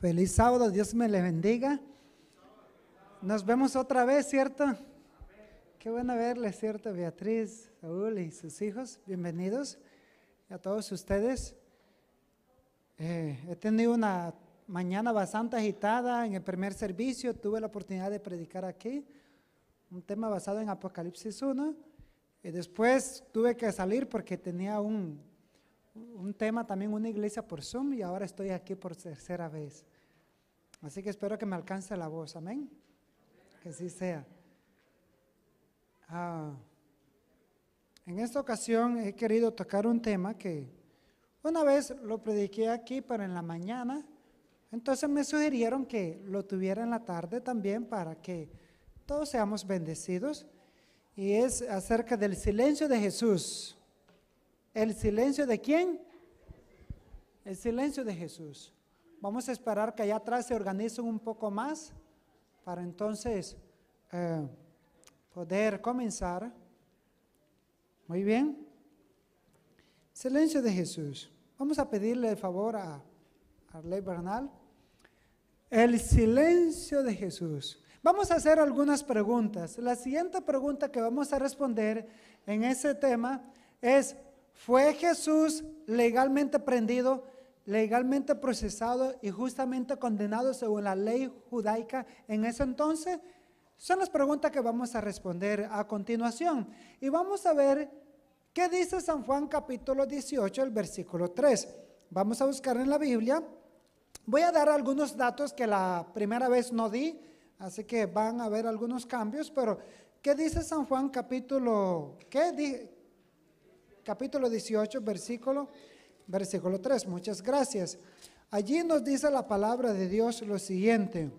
Feliz sábado, Dios me les bendiga. Nos vemos otra vez, ¿cierto? Qué bueno verles, ¿cierto? Beatriz, Saúl y sus hijos, bienvenidos a todos ustedes. He tenido una mañana bastante agitada en el primer servicio, tuve la oportunidad de predicar aquí, un tema basado en Apocalipsis 1, y después tuve que salir porque tenía un tema también, una iglesia por Zoom, y ahora estoy aquí por tercera vez. Así que espero que me alcance la voz, amén. Que así sea. En esta ocasión he querido tocar un tema que una vez lo prediqué aquí, pero en la mañana, entonces me sugirieron que lo tuviera en la tarde también para que todos seamos bendecidos, y es acerca del silencio de Jesús. ¿El silencio de quién? El silencio de Jesús. Vamos a esperar que allá atrás se organicen un poco más para entonces poder comenzar. Muy bien. Silencio de Jesús. Vamos a pedirle el favor a Arley Bernal. El silencio de Jesús. Vamos a hacer algunas preguntas. La siguiente pregunta que vamos a responder en ese tema es: ¿fue Jesús legalmente prendido, legalmente procesado y justamente condenado según la ley judaica en ese entonces? Son las preguntas que vamos a responder a continuación. Y vamos a ver qué dice San Juan capítulo 18, el versículo 3. Vamos a buscar en la Biblia. Voy a dar algunos datos que la primera vez no di, así que van a haber algunos cambios, pero ¿qué dice San Juan capítulo 18, versículo 3? Muchas gracias. Allí nos dice la palabra de Dios lo siguiente.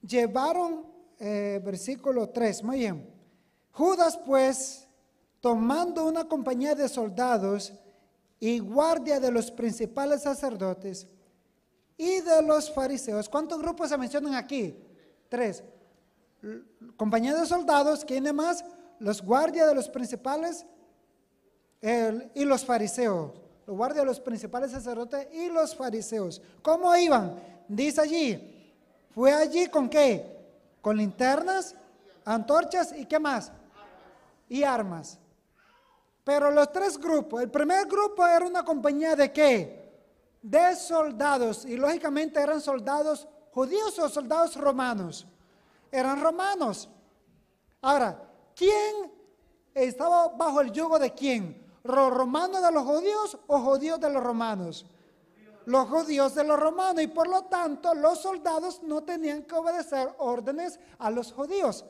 Llevaron, versículo 3, muy bien. Judas pues, tomando una compañía de soldados y guardia de los principales sacerdotes y de los fariseos. ¿Cuántos grupos se mencionan aquí? 3. Compañía de soldados, ¿quién más? Los guardias de los principales y los fariseos. Los guardias de los principales sacerdotes y los fariseos. ¿Cómo iban? Dice allí. ¿Fue allí con qué? Con linternas, antorchas y ¿qué más? Y armas. Pero los tres grupos, el primer grupo era una compañía de ¿qué? De soldados, y lógicamente eran soldados judíos o soldados romanos. Eran romanos. Ahora, ¿quién estaba bajo el yugo de quién? ¿Los romanos de los judíos o judíos de los romanos? Los judíos de los romanos, y por lo tanto los soldados no tenían que obedecer órdenes a los judíos.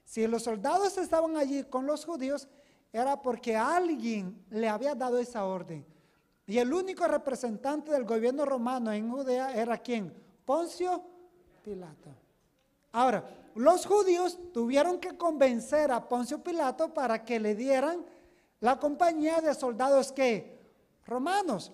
Si los soldados estaban allí con los judíos, era porque alguien le había dado esa orden. Y el único representante del gobierno romano en Judea era ¿quién? Poncio Pilato. Ahora, los judíos tuvieron que convencer a Poncio Pilato para que le dieran la compañía de soldados ¿qué? Romanos.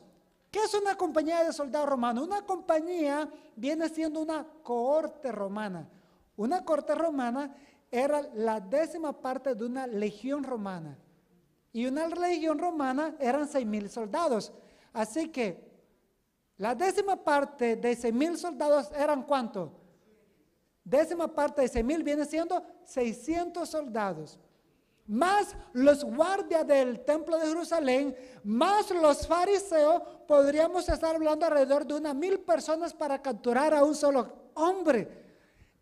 ¿Qué es una compañía de soldados romanos? Una compañía viene siendo una cohorte romana. Una cohorte romana era la 10ª parte de una legión romana. Y una legión romana eran 6,000 soldados. Así que la 10ª parte de 6,000 soldados eran ¿cuánto? 10ª parte de 6,000 viene siendo 600 soldados. Más los guardias del templo de Jerusalén, más los fariseos, podríamos estar hablando alrededor de unas 1,000 personas para capturar a un solo hombre.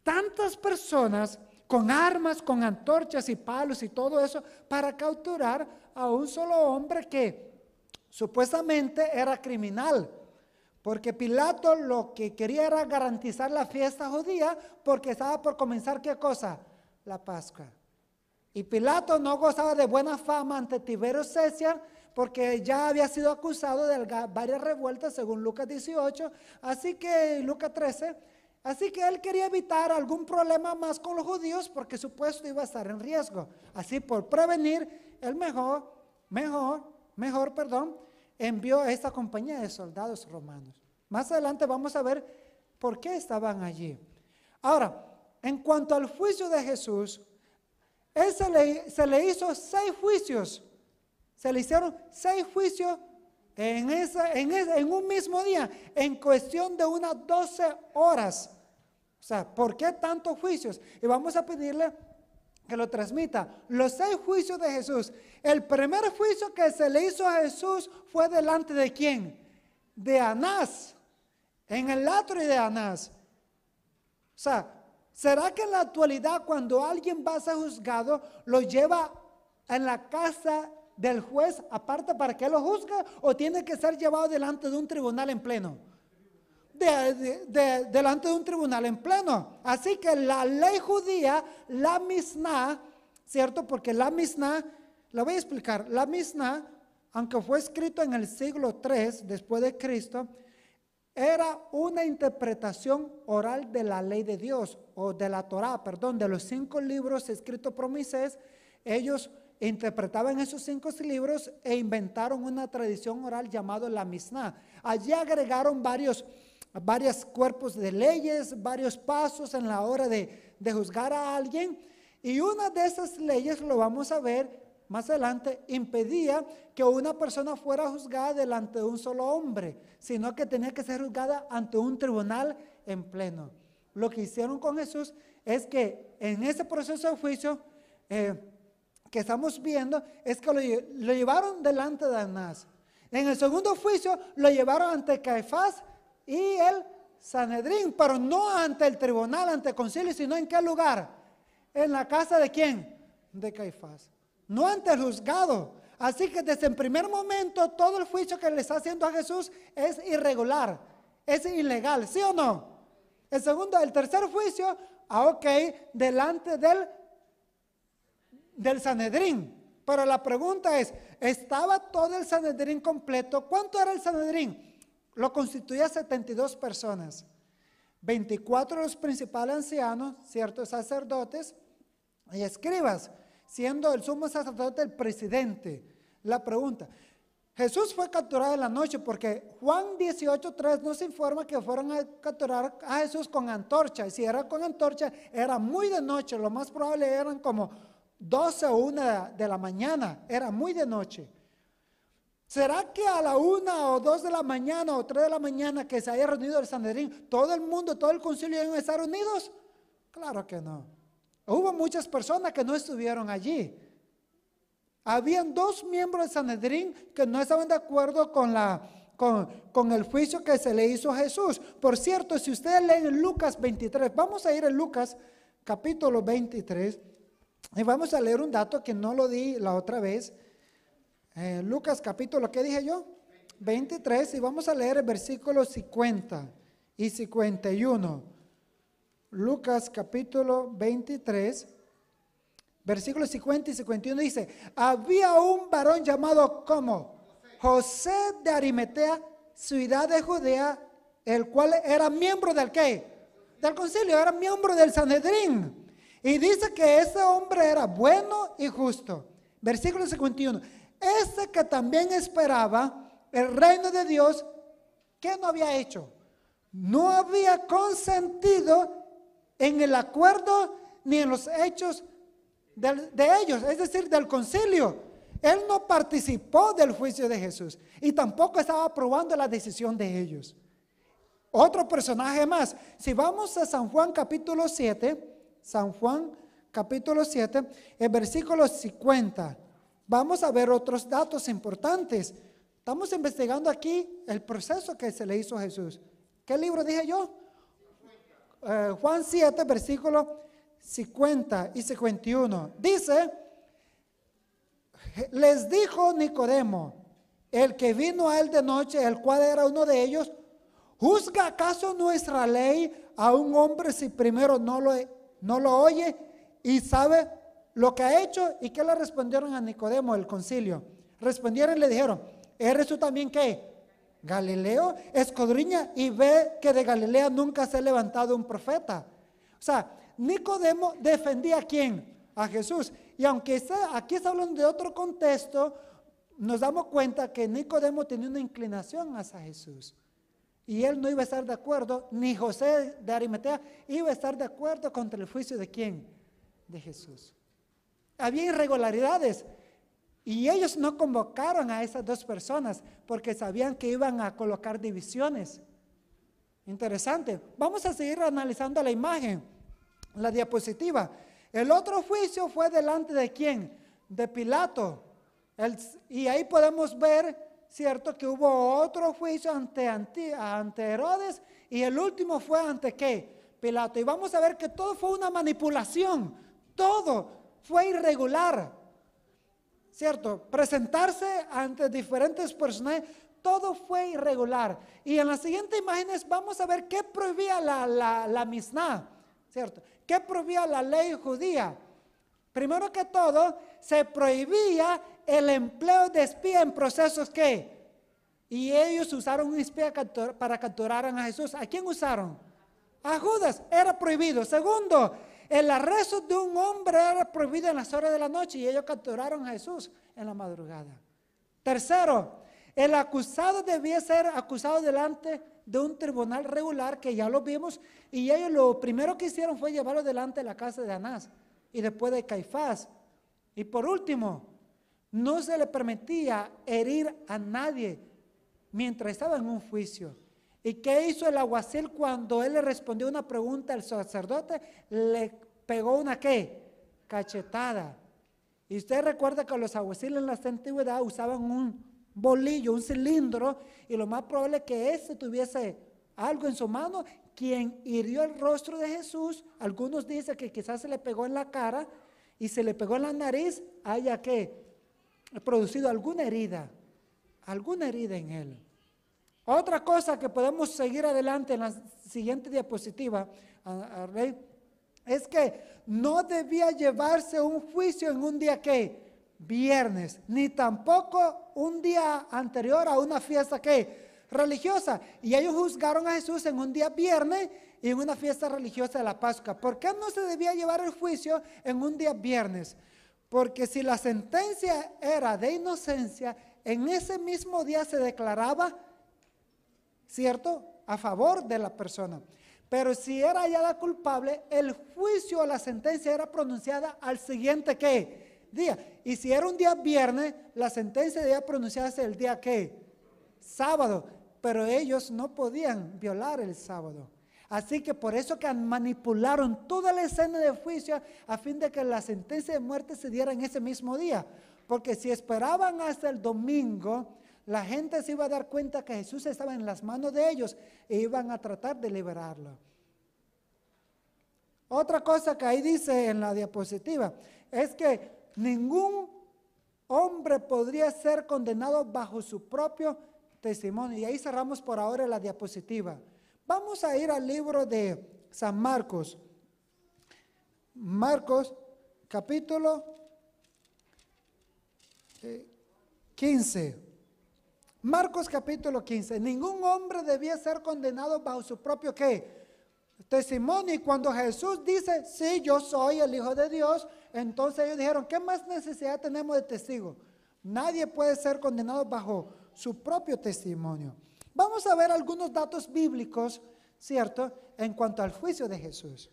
Tantas personas con armas, con antorchas y palos y todo eso para capturar a un solo hombre que supuestamente era criminal. Porque Pilato lo que quería era garantizar la fiesta judía porque estaba por comenzar ¿qué cosa? La Pascua. Y Pilato no gozaba de buena fama ante Tiberio César porque ya había sido acusado de varias revueltas según Lucas 18, así que Lucas 13, así que él quería evitar algún problema más con los judíos porque su puesto iba a estar en riesgo. Así por prevenir, él envió a esta compañía de soldados romanos. Más adelante vamos a ver por qué estaban allí. Ahora, en cuanto al juicio de Jesús, se le hizo 6 juicios. Se le hicieron 6 juicios en un mismo día, en cuestión de unas 12 horas. O sea, ¿por qué tantos juicios? Y vamos a pedirle que lo transmita. Los 6 juicios de Jesús. El primer juicio que se le hizo a Jesús fue delante de ¿quién? De Anás, en el atrio de Anás. O sea, ¿será que en la actualidad cuando alguien va a ser juzgado, lo lleva en la casa del juez aparte para que lo juzgue, o tiene que ser llevado delante de un tribunal en pleno? Delante de un tribunal en pleno. Así que la ley judía, la Misná, ¿cierto? Porque la Misná, lo voy a explicar, la Misná, aunque fue escrito en el siglo III después de Cristo, era una interpretación oral de la ley de Dios, o de la Torá, perdón, de los 5 libros escritos por Moisés. Ellos interpretaban esos 5 libros e inventaron una tradición oral llamada la Misná. Allí agregaron varios cuerpos de leyes, varios pasos en la hora de juzgar a alguien, y una de esas leyes, lo vamos a ver más adelante, impedía que una persona fuera juzgada delante de un solo hombre, sino que tenía que ser juzgada ante un tribunal en pleno. Lo que hicieron con Jesús es que en ese proceso de juicio que estamos viendo, es que lo llevaron delante de Anás. En el segundo juicio lo llevaron ante Caifás y el Sanedrín, pero no ante el tribunal, ante el concilio, sino ¿en qué lugar? En la casa ¿de quién? De Caifás. No ante el juzgado. Así que desde el primer momento todo el juicio que le está haciendo a Jesús es irregular, es ilegal, ¿sí o no? El tercer juicio, ok, delante del Sanedrín. Pero la pregunta es, ¿estaba todo el Sanedrín completo? ¿Cuánto era el Sanedrín? Lo constituía 72 personas, 24 los principales ancianos, ciertos sacerdotes y escribas, siendo el sumo sacerdote el presidente. La pregunta, Jesús fue capturado en la noche porque Juan 18:3 nos informa que fueron a capturar a Jesús con antorcha, y si era con antorcha era muy de noche, lo más probable eran como 12 o 1 de la mañana, era muy de noche. ¿Será que a la 1 o 2 de la mañana o 3 de la mañana que se haya reunido el Sanedrín, todo el mundo, todo el concilio iban a estar unidos? Claro que no. Hubo muchas personas que no estuvieron allí. Habían 2 miembros del Sanedrín que no estaban de acuerdo con el juicio que se le hizo a Jesús. Por cierto, si ustedes leen en Lucas 23, vamos a ir a Lucas capítulo 23 y vamos a leer un dato que no lo di la otra vez. Lucas capítulo, ¿qué dije yo? 23, y vamos a leer el versículo 50 y 51. Lucas capítulo 23, versículos 50 y 51 dice, había un varón llamado como José de Arimatea, ciudad de Judea, el cual era miembro del ¿qué? Del concilio, era miembro del Sanedrín. Y dice que ese hombre era bueno y justo. Versículo 51, ese que también esperaba el reino de Dios, ¿qué no había hecho? No había consentido en el acuerdo ni en los hechos de ellos, es decir, del concilio. Él no participó del juicio de Jesús y tampoco estaba aprobando la decisión de ellos. Otro personaje más, si vamos a San Juan capítulo 7, San Juan capítulo 7, el versículo 50, vamos a ver otros datos importantes. Estamos investigando aquí el proceso que se le hizo a Jesús. ¿Qué libro dije yo? Juan 7, versículo 50 y 51. Dice, les dijo Nicodemo, el que vino a él de noche, el cual era uno de ellos, ¿juzga acaso nuestra ley a un hombre si primero no lo oye y sabe lo que ha hecho? ¿Y qué le respondieron a Nicodemo el concilio? Respondieron y le dijeron, ¿eres tú también qué? Galileo, escudriña y ve que de Galilea nunca se ha levantado un profeta. O sea, Nicodemo defendía ¿a quién? A Jesús. Y aunque aquí está hablando de otro contexto, nos damos cuenta que Nicodemo tenía una inclinación hacia Jesús. Y él no iba a estar de acuerdo, ni José de Arimatea iba a estar de acuerdo contra el juicio de ¿quién? De Jesús. Había irregularidades. Y ellos no convocaron a esas dos personas porque sabían que iban a colocar divisiones. Interesante. Vamos a seguir analizando la imagen, la diapositiva. El otro juicio fue delante de ¿quién? De Pilato. Y ahí podemos ver, ¿cierto? Que hubo otro juicio ante Herodes y el último fue ante ¿qué? Pilato. Y vamos a ver que todo fue una manipulación. Todo fue irregular. ¿Cierto? Presentarse ante diferentes personajes, todo fue irregular. Y en las siguientes imágenes vamos a ver qué prohibía la Misná, ¿cierto? ¿Qué prohibía la ley judía? Primero que todo, se prohibía el empleo de espía en procesos ¿qué? Y ellos usaron un espía para capturar a Jesús. ¿A quién usaron? A Judas, era prohibido. Segundo, el arresto de un hombre era prohibido en las horas de la noche y ellos capturaron a Jesús en la madrugada. Tercero, el acusado debía ser acusado delante de un tribunal regular, que ya lo vimos, y ellos lo primero que hicieron fue llevarlo delante de la casa de Anás y después de Caifás. Y por último, no se le permitía herir a nadie mientras estaba en un juicio. ¿Y qué hizo el alguacil cuando él le respondió una pregunta al sacerdote? Le pegó una ¿qué? Cachetada. Y usted recuerda que los alguaciles en la antigüedad usaban un bolillo, un cilindro, y lo más probable es que ese tuviese algo en su mano. Quien hirió el rostro de Jesús, algunos dicen que quizás se le pegó en la cara y se le pegó en la nariz, haya que producido alguna herida en él. Otra cosa que podemos seguir adelante en la siguiente diapositiva, es que no debía llevarse un juicio en un día ¿qué? Viernes, ni tampoco un día anterior a una fiesta ¿qué? Religiosa. Y ellos juzgaron a Jesús en un día viernes y en una fiesta religiosa de la Pascua. ¿Por qué no se debía llevar el juicio en un día viernes? Porque si la sentencia era de inocencia, en ese mismo día se declaraba, ¿cierto?, a favor de la persona. Pero si era hallada culpable, el juicio o la sentencia era pronunciada al siguiente ¿qué? Día. Y si era un día viernes, la sentencia debía pronunciarse el día ¿qué? Sábado. Pero ellos no podían violar el sábado. Así que por eso que manipularon toda la escena de juicio a fin de que la sentencia de muerte se diera en ese mismo día. Porque si esperaban hasta el domingo, la gente se iba a dar cuenta que Jesús estaba en las manos de ellos e iban a tratar de liberarlo. Otra cosa que ahí dice en la diapositiva es que ningún hombre podría ser condenado bajo su propio testimonio. Y ahí cerramos por ahora la diapositiva. Vamos a ir al libro de San Marcos. Marcos capítulo 15. Marcos capítulo 15. Ningún hombre debía ser condenado bajo su propio ¿qué? Testimonio. Y cuando Jesús dice, sí, yo soy el Hijo de Dios, entonces ellos dijeron, ¿qué más necesidad tenemos de testigo? Nadie puede ser condenado bajo su propio testimonio. Vamos a ver algunos datos bíblicos, ¿cierto?, en cuanto al juicio de Jesús.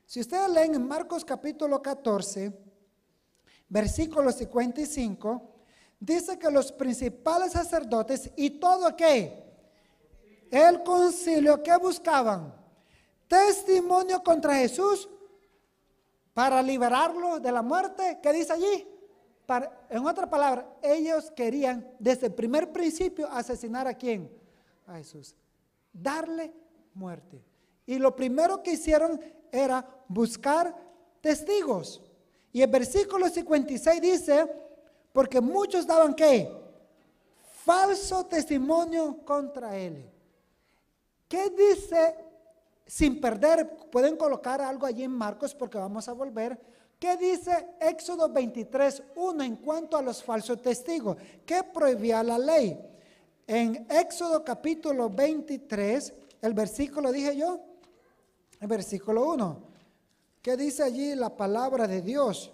Si ustedes leen en Marcos capítulo 14, versículo 55, dice que los principales sacerdotes y todo ¿qué? El concilio, ¿qué buscaban? Testimonio contra Jesús para liberarlo de la muerte. ¿Qué dice allí? En otra palabra, ellos querían desde el primer principio asesinar ¿a quién? A Jesús. Darle muerte. Y lo primero que hicieron era buscar testigos. Y el versículo 56 dice, porque muchos daban ¿qué? Falso testimonio contra él. ¿Qué dice? Sin perder, pueden colocar algo allí en Marcos porque vamos a volver. ¿Qué dice Éxodo 23:1 en cuanto a los falsos testigos? ¿Qué prohibía la ley? En Éxodo capítulo 23, el versículo dije yo, el versículo 1. ¿Qué dice allí la palabra de Dios?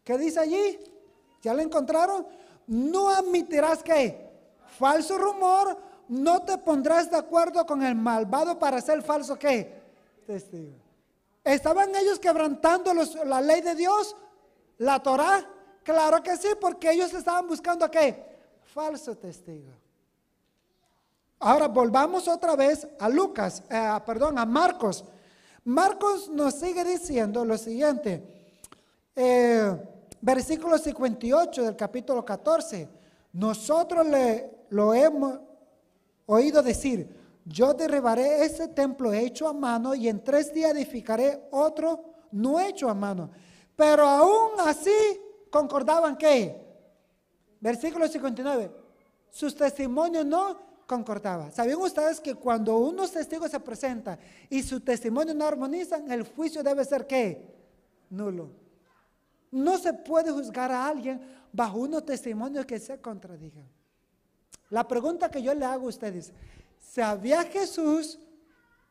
¿Qué dice allí? ¿Ya lo encontraron? No admitirás ¿qué? Falso rumor, no te pondrás de acuerdo con el malvado para ser falso ¿qué? Testigo. ¿Estaban ellos quebrantando la ley de Dios? ¿La Torá? Claro que sí, porque ellos estaban buscando ¿qué? Falso testigo. Ahora volvamos otra vez a Lucas, a Marcos. Marcos nos sigue diciendo lo siguiente, versículo 58 del capítulo 14. Nosotros lo hemos oído decir, yo derribaré ese templo hecho a mano y en 3 días edificaré otro no hecho a mano. Pero aún así concordaban ¿qué? Versículo 59. Sus testimonios no concordaban. ¿Sabían ustedes que cuando unos testigos se presentan y sus testimonios no armonizan, el juicio debe ser ¿qué? Nulo. No se puede juzgar a alguien bajo unos testimonios que se contradigan. La pregunta que yo le hago a ustedes, ¿sabía Jesús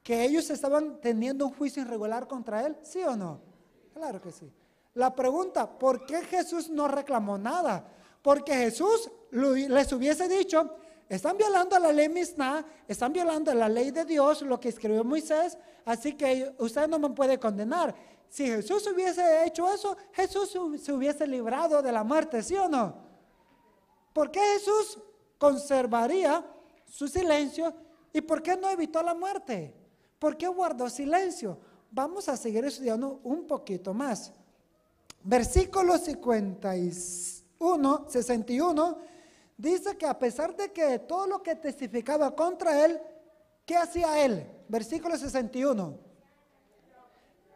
que ellos estaban teniendo un juicio irregular contra él? ¿Sí o no? Claro que sí. La pregunta, ¿por qué Jesús no reclamó nada? Porque Jesús les hubiese dicho, están violando la ley Misná, están violando la ley de Dios, lo que escribió Moisés, así que usted no me puede condenar. Si Jesús hubiese hecho eso, Jesús se hubiese librado de la muerte, ¿sí o no? ¿Por qué Jesús conservaría su silencio y por qué no evitó la muerte? ¿Por qué guardó silencio? Vamos a seguir estudiando un poquito más. Versículo 61 dice que a pesar de que todo lo que testificaba contra él, ¿qué hacía él? Versículo 61.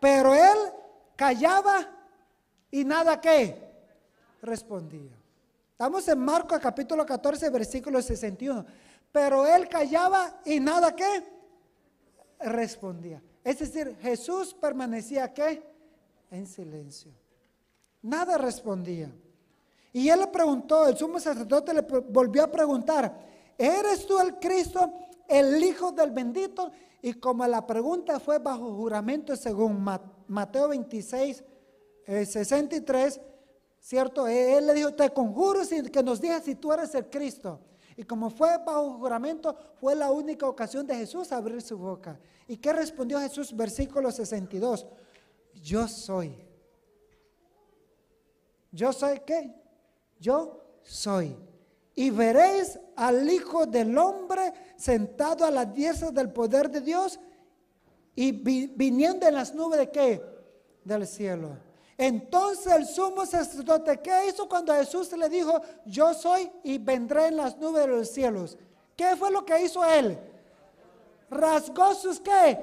Pero él callaba y nada ¿qué? Respondía. Estamos en Marcos capítulo 14, versículo 61. Pero él callaba y nada ¿qué? Respondía. Es decir, Jesús permanecía ¿qué? En silencio. Nada respondía. Y él le preguntó, el sumo sacerdote le volvió a preguntar, ¿eres tú el Cristo, el Hijo del bendito? Y como la pregunta fue bajo juramento según Mateo 26, 63, ¿cierto? Él le dijo, te conjuro que nos digas si tú eres el Cristo. Y como fue bajo juramento, fue la única ocasión de Jesús abrir su boca. ¿Y qué respondió Jesús? Versículo 62. Yo soy. ¿Yo soy qué? Yo soy. Y veréis al Hijo del Hombre sentado a la diestra del poder de Dios y viniendo en las nubes de ¿qué? Del cielo. Entonces el sumo sacerdote, ¿qué hizo cuando Jesús le dijo, yo soy y vendré en las nubes de los cielos? ¿Qué fue lo que hizo él? Rasgó sus ¿qué?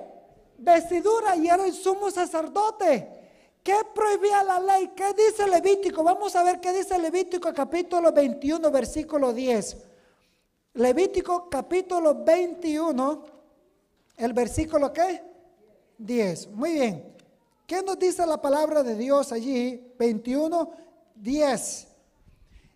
Vestidura y era el sumo sacerdote. ¿Qué prohibía la ley? ¿Qué dice Levítico? Vamos a ver qué dice Levítico capítulo 21, versículo 10. Levítico capítulo 21, el versículo ¿qué? 10. Muy bien. ¿Qué nos dice la palabra de Dios allí? 21, 10.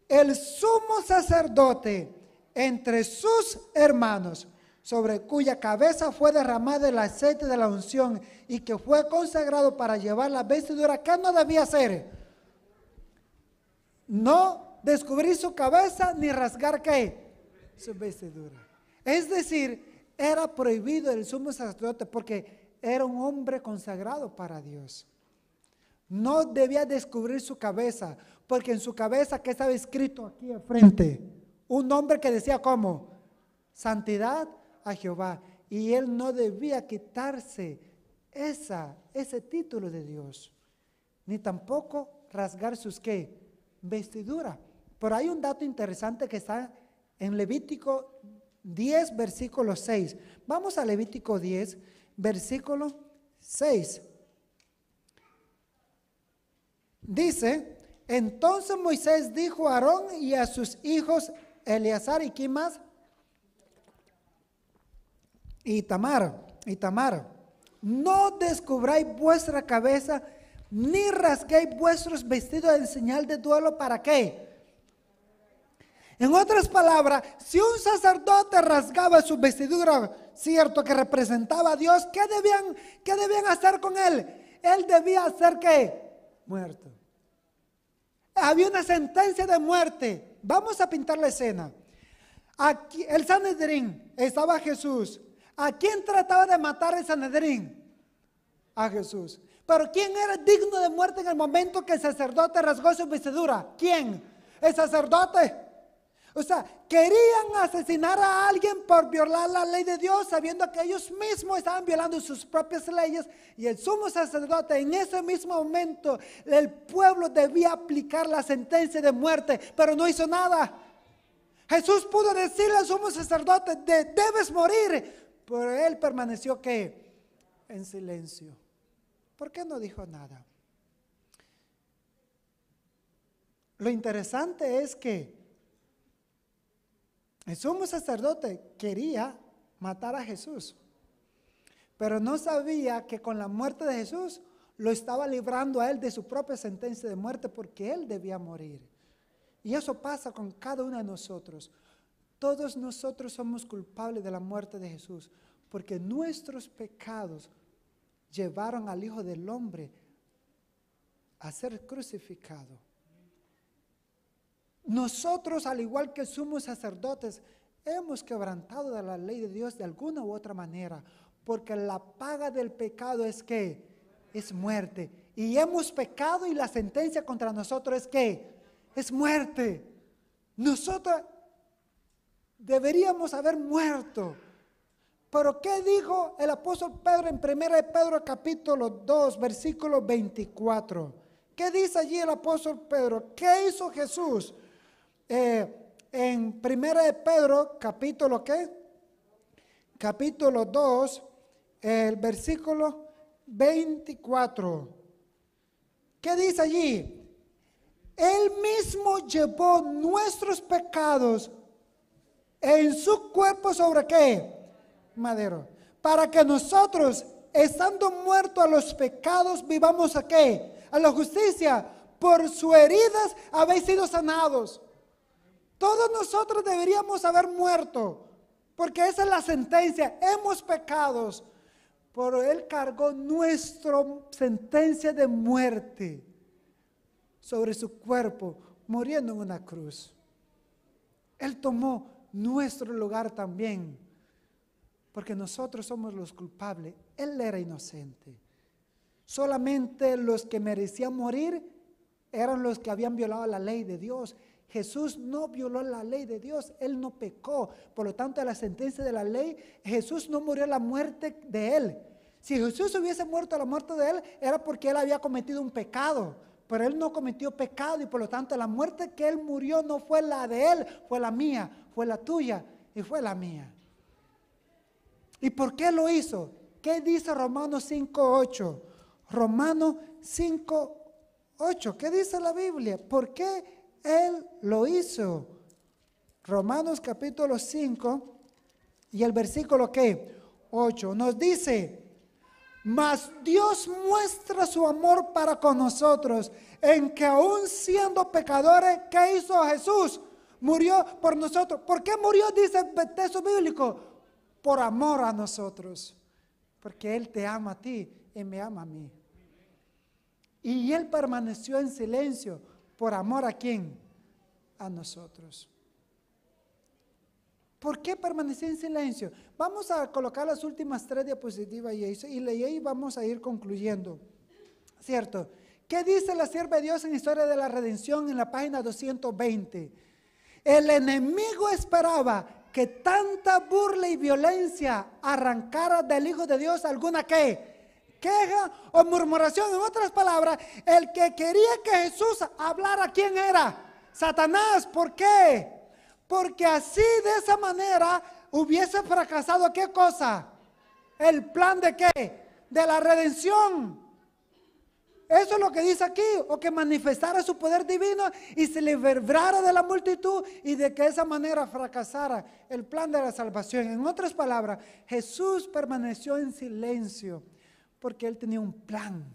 El sumo sacerdote entre sus hermanos, sobre cuya cabeza fue derramado el aceite de la unción y que fue consagrado para llevar la vestidura, ¿qué no debía hacer? No descubrir su cabeza ni rasgar ¿qué? Su vestidura. Es decir, era prohibido el sumo sacerdote porque era un hombre consagrado para Dios. No debía descubrir su cabeza, porque en su cabeza, ¿qué estaba escrito aquí enfrente? Un nombre que decía ¿cómo? Santidad a Jehová. Y él no debía quitarse ese título de Dios, ni tampoco rasgar sus ¿qué? Vestidura. Pero hay un dato interesante que está en Levítico 10, versículo 6. Vamos a Levítico 10, versículo 6. Dice, entonces Moisés dijo a Aarón y a sus hijos Eleazar y ¿quién más? Y Tamar, no descubráis vuestra cabeza ni rasguéis vuestros vestidos en señal de duelo. ¿Para qué? En otras palabras, si un sacerdote rasgaba su vestidura, cierto, que representaba a Dios, ¿qué debían hacer con él? Él debía ser ¿qué? Muerto. Había una sentencia de muerte. Vamos a pintar la escena. Aquí, el Sanedrín, estaba Jesús. ¿A quién trataba de matar el Sanedrín? A Jesús. Pero ¿quién era digno de muerte en el momento que el sacerdote rasgó su vestidura? ¿Quién? El sacerdote. O sea, querían asesinar a alguien por violar la ley de Dios, sabiendo que ellos mismos estaban violando sus propias leyes. Y el sumo sacerdote, en ese mismo momento, el pueblo debía aplicar la sentencia de muerte, pero no hizo nada. Jesús pudo decirle al sumo sacerdote, debes morir, pero él permaneció ¿qué? En silencio. ¿Por qué no dijo nada? Lo interesante es que el sumo sacerdote quería matar a Jesús, pero no sabía que con la muerte de Jesús lo estaba librando a él de su propia sentencia de muerte, porque él debía morir. Y eso pasa con cada uno de nosotros. Todos nosotros somos culpables de la muerte de Jesús, porque nuestros pecados llevaron al Hijo del Hombre a ser crucificado. Nosotros, al igual que sumos sacerdotes, hemos quebrantado de la ley de Dios de alguna u otra manera, porque la paga del pecado es ¿qué? Es muerte. Y hemos pecado y la sentencia contra nosotros es ¿qué? Es muerte. Nosotros deberíamos haber muerto. Pero ¿qué dijo el apóstol Pedro en 1 de Pedro capítulo 2, versículo 24? ¿Qué dice allí el apóstol Pedro? ¿Qué hizo Jesús? En 1 de Pedro capítulo ¿qué? Capítulo 2, el versículo 24. ¿Qué dice allí? Él mismo llevó nuestros pecados en su cuerpo sobre ¿qué? Madero. Para que nosotros, estando muertos a los pecados, vivamos ¿a qué? A la justicia. Por sus heridas habéis sido sanados. Todos nosotros deberíamos haber muerto, porque esa es la sentencia. Hemos pecado, pero Él cargó nuestra sentencia de muerte sobre su cuerpo, muriendo en una cruz. Él tomó nuestro lugar también, porque nosotros somos los culpables. Él era inocente. Solamente los que merecían morir eran los que habían violado la ley de Dios. Jesús no violó la ley de Dios, Él no pecó. Por lo tanto, a la sentencia de la ley, Jesús no murió la muerte de Él. Si Jesús hubiese muerto la muerte de Él, era porque Él había cometido un pecado. Pero Él no cometió pecado y por lo tanto la muerte que Él murió no fue la de Él, fue la mía, fue la tuya y fue la mía. ¿Y por qué lo hizo? ¿Qué dice Romanos 5:8? Romanos 5:8, ¿qué dice la Biblia? ¿Por qué Él lo hizo? Romanos capítulo 5 y el versículo ¿qué? 8 nos dice: mas Dios muestra su amor para con nosotros, en que aún siendo pecadores, ¿qué hizo Jesús? Murió por nosotros. ¿Por qué murió? Dice el texto bíblico: por amor a nosotros, porque Él te ama a ti y me ama a mí. Y Él permaneció en silencio. ¿Por amor a quién? A nosotros. ¿Por qué permaneció en silencio? Vamos a colocar las últimas 3 diapositivas y ahí vamos a ir concluyendo. ¿Cierto? ¿Qué dice la sierva de Dios en Historia de la Redención en la página 220? El enemigo esperaba que tanta burla y violencia arrancara del Hijo de Dios alguna ¿qué? Queja o murmuración. En otras palabras, el que quería que Jesús hablara, ¿quién era? Satanás. ¿Por qué? Porque así, de esa manera, hubiese fracasado ¿qué cosa? El plan de ¿qué? De la redención. Eso es lo que dice aquí, o que manifestara su poder divino y se librara de la multitud y de que de esa manera fracasara el plan de la salvación. En otras palabras, Jesús permaneció en silencio porque Él tenía un plan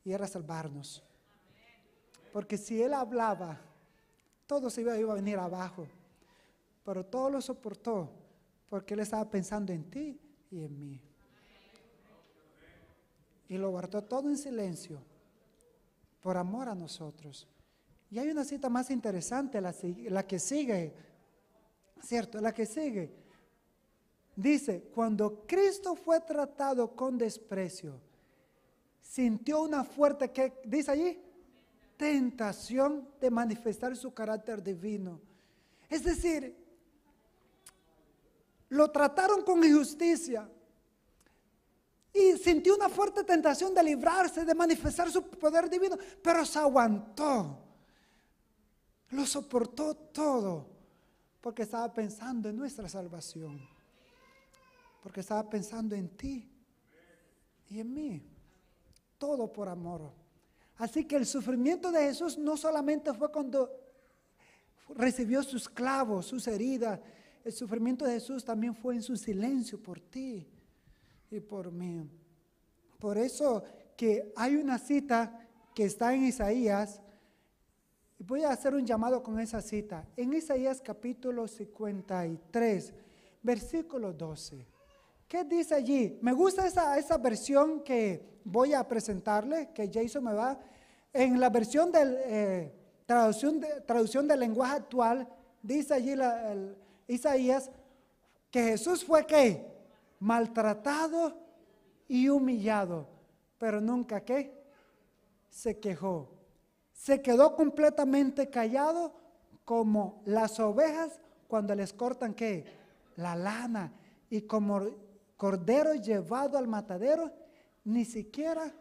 y era salvarnos. Porque si Él hablaba, todo se iba a venir abajo, pero todo lo soportó porque Él estaba pensando en ti y en mí. Y lo guardó todo en silencio por amor a nosotros. Y hay una cita más interesante, la que sigue, ¿cierto? La que sigue. Dice: cuando Cristo fue tratado con desprecio, sintió una fuerte, ¿qué dice allí? Tentación de manifestar su carácter divino. Es decir, lo trataron con injusticia y sintió una fuerte tentación de librarse, de manifestar su poder divino, pero se aguantó, lo soportó todo, porque estaba pensando en nuestra salvación, porque estaba pensando en ti y en mí, todo por amor. Así que el sufrimiento de Jesús no solamente fue cuando recibió sus clavos, sus heridas. El sufrimiento de Jesús también fue en su silencio por ti y por mí. Por eso que hay una cita que está en Isaías. Voy a hacer un llamado con esa cita. En Isaías capítulo 53, versículo 12. ¿Qué dice allí? Me gusta esa versión que voy a presentarle, que Jason me va. En la versión del traducción del lenguaje actual, dice allí Isaías que Jesús fue ¿qué? Maltratado y humillado, pero nunca ¿qué? Se quejó. Se quedó completamente callado como las ovejas cuando les cortan ¿qué? La lana, y como cordero llevado al matadero, ni siquiera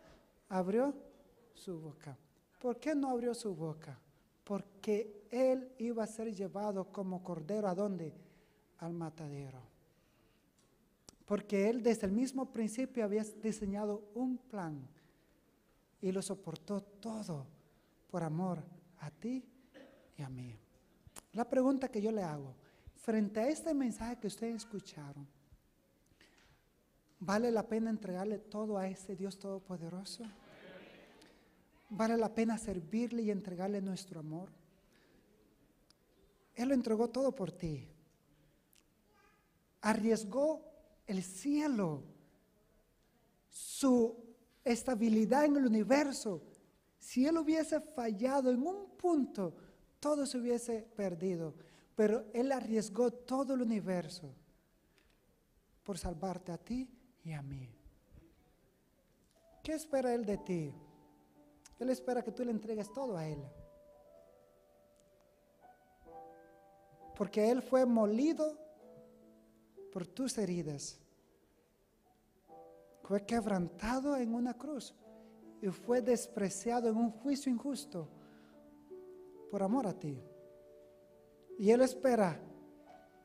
abrió su boca. ¿Por qué no abrió su boca? Porque él iba a ser llevado como cordero, ¿a dónde? Al matadero. Porque él desde el mismo principio había diseñado un plan y lo soportó todo por amor a ti y a mí. La pregunta que yo le hago, frente a este mensaje que ustedes escucharon, ¿vale la pena entregarle todo a ese Dios todopoderoso? ¿Vale la pena servirle y entregarle nuestro amor? Él lo entregó todo por ti. Arriesgó el cielo, su estabilidad en el universo. Si él hubiese fallado en un punto, todo se hubiese perdido. Pero él arriesgó todo el universo por salvarte a ti y a mí. ¿Qué espera él de ti? Él espera que tú le entregues todo a él. Porque él fue molido por tus heridas. Fue quebrantado en una cruz y fue despreciado en un juicio injusto por amor a ti. Y él espera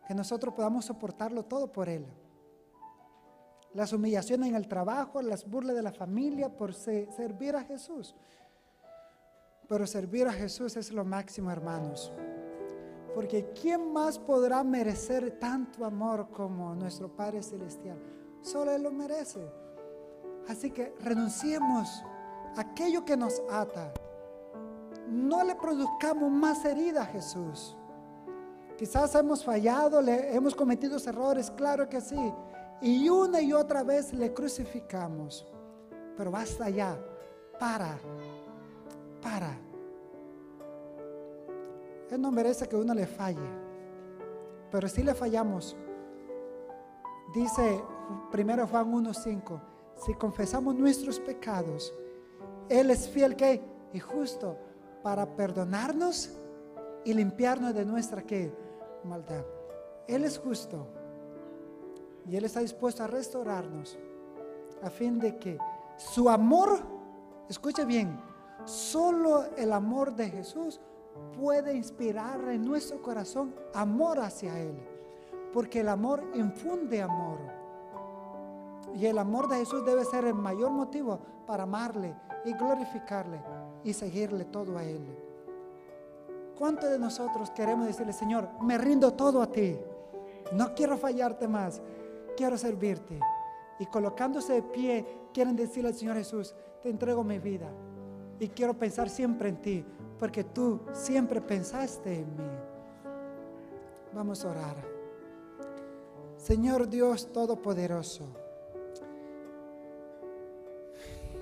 que nosotros podamos soportarlo todo por él. Las humillaciones en el trabajo, las burlas de la familia por servir a Jesús. Pero servir a Jesús es lo máximo, hermanos. Porque ¿quién más podrá merecer tanto amor como nuestro Padre Celestial? Solo Él lo merece. Así que renunciemos a aquello que nos ata. No le produzcamos más herida a Jesús. Quizás hemos fallado, hemos cometido errores, claro que sí. Y una y otra vez le crucificamos. Pero basta ya. Para. Él no merece que uno le falle. Pero si le fallamos, dice 1 Juan 1:5, si confesamos nuestros pecados, Él es fiel ¿qué? Y justo para perdonarnos y limpiarnos de nuestra ¿qué? Maldad. Él es justo y Él está dispuesto a restaurarnos a fin de que su amor, escuche bien, solo el amor de Jesús puede inspirar en nuestro corazón amor hacia Él, porque el amor infunde amor y el amor de Jesús debe ser el mayor motivo para amarle y glorificarle y seguirle todo a Él. ¿Cuántos de nosotros queremos decirle, Señor, me rindo todo a ti, no quiero fallarte más, quiero servirte? Y colocándose de pie quieren decirle al Señor Jesús, te entrego mi vida y quiero pensar siempre en ti, porque tú siempre pensaste en mí. Vamos a orar. Señor Dios Todopoderoso,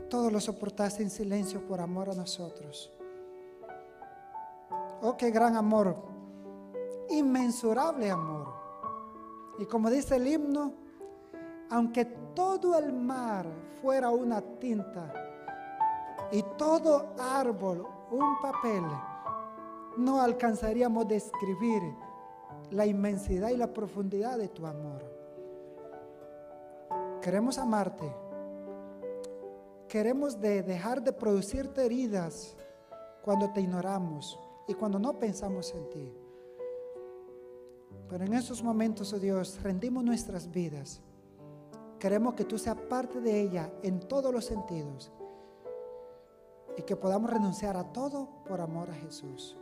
todo lo soportaste en silencio por amor a nosotros. Oh, qué gran amor, inmensurable amor. Y como dice el himno, aunque todo el mar fuera una tinta Y todo árbol, un papel, no alcanzaríamos a describir la inmensidad y la profundidad de tu amor. Queremos amarte. Queremos dejar de producirte heridas cuando te ignoramos y cuando no pensamos en ti. Pero en esos momentos, oh Dios, rendimos nuestras vidas. Queremos que tú seas parte de ella en todos los sentidos y que podamos renunciar a todo por amor a Jesús.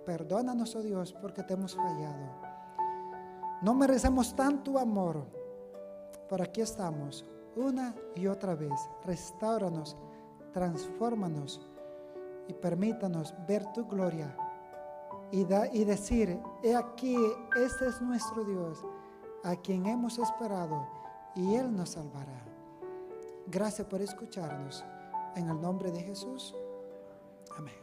Perdónanos, oh Dios, porque te hemos fallado. No merecemos tanto amor, pero aquí estamos una y otra vez. Restáuranos, transfórmanos y permítanos ver tu gloria y decir: he aquí, este es nuestro Dios, a quien hemos esperado, y Él nos salvará. Gracias por escucharnos. En el nombre de Jesús. Amén.